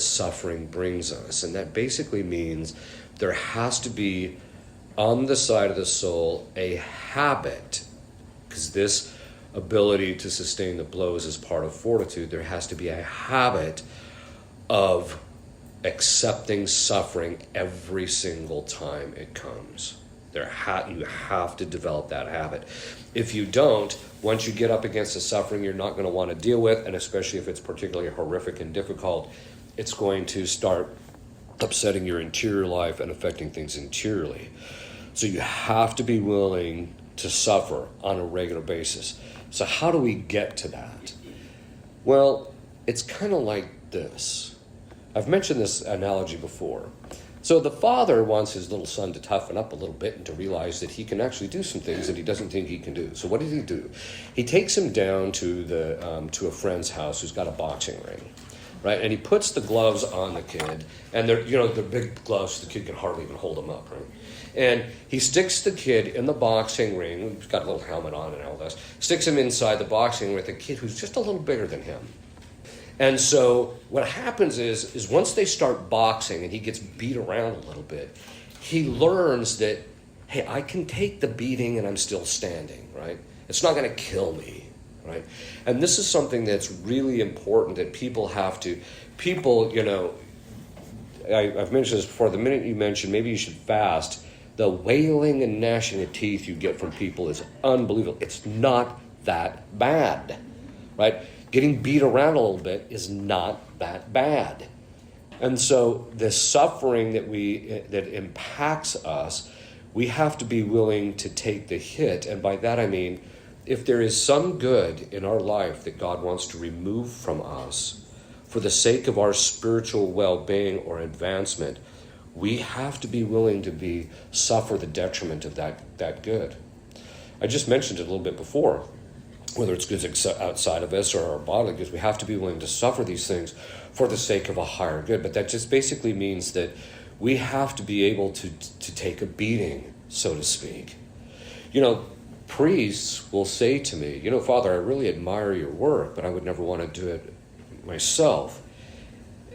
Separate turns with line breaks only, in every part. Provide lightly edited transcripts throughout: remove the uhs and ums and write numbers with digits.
that suffering brings us. And that basically means there has to be, on the side of the soul, a habit, because this ability to sustain the blows is part of fortitude. There has to be a habit of accepting suffering every single time it comes. You have to develop that habit. If you don't, once you get up against the suffering you're not going to want to deal with, and especially if it's particularly horrific and difficult, it's going to start upsetting your interior life and affecting things interiorly. So you have to be willing to suffer on a regular basis. So how do we get to that? Well, it's kind of like this. I've mentioned this analogy before. So the father wants his little son to toughen up a little bit and to realize that he can actually do some things that he doesn't think he can do. So what does he do? He takes him down to a friend's house who's got a boxing ring, right? And he puts the gloves on the kid, and they're big gloves. The kid can hardly even hold them up, right? And he sticks the kid in the boxing ring. He's got a little helmet on and all this. Sticks him inside the boxing ring with a kid who's just a little bigger than him. And so what happens is once they start boxing and he gets beat around a little bit, he learns that, hey, I can take the beating and I'm still standing, right? It's not going to kill me, right? And this is something that's really important that I've mentioned this before, the minute you mention maybe you should fast, the wailing and gnashing of teeth you get from people is unbelievable. It's not that bad, right? Getting beat around a little bit is not that bad. And so the suffering that impacts us, we have to be willing to take the hit. And by that I mean, if there is some good in our life that God wants to remove from us for the sake of our spiritual well-being or advancement, we have to be willing to suffer the detriment of that good. I just mentioned it a little bit before. Whether it's goods outside of us or our bodily goods, we have to be willing to suffer these things for the sake of a higher good. But that just basically means that we have to be able to take a beating, so to speak. Priests will say to me, Father, I really admire your work, but I would never want to do it myself.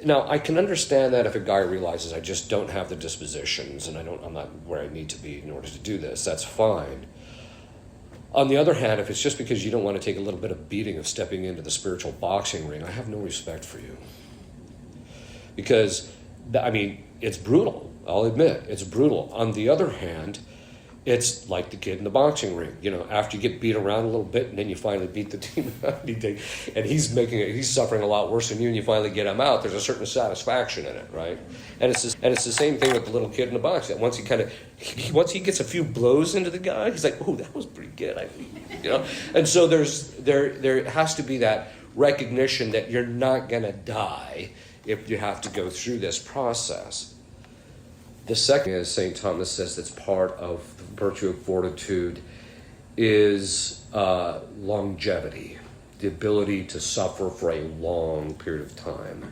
Now, I can understand that if a guy realizes I just don't have the dispositions and I'm not where I need to be in order to do this, that's fine. On the other hand, if it's just because you don't want to take a little bit of beating of stepping into the spiritual boxing ring, I have no respect for you. Because, it's brutal. I'll admit, it's brutal. On the other hand, it's like the kid in the boxing ring. After you get beat around a little bit and then you finally beat the team and he's suffering a lot worse than you and you finally get him out, there's a certain satisfaction in it, right? And it's the same thing with the little kid in the boxing. Once he gets a few blows into the guy, he's like, "Oh, that was pretty good." And so there has to be that recognition that you're not going to die if you have to go through this process. The second, as St. Thomas says, that's part of the virtue of fortitude is longevity, the ability to suffer for a long period of time.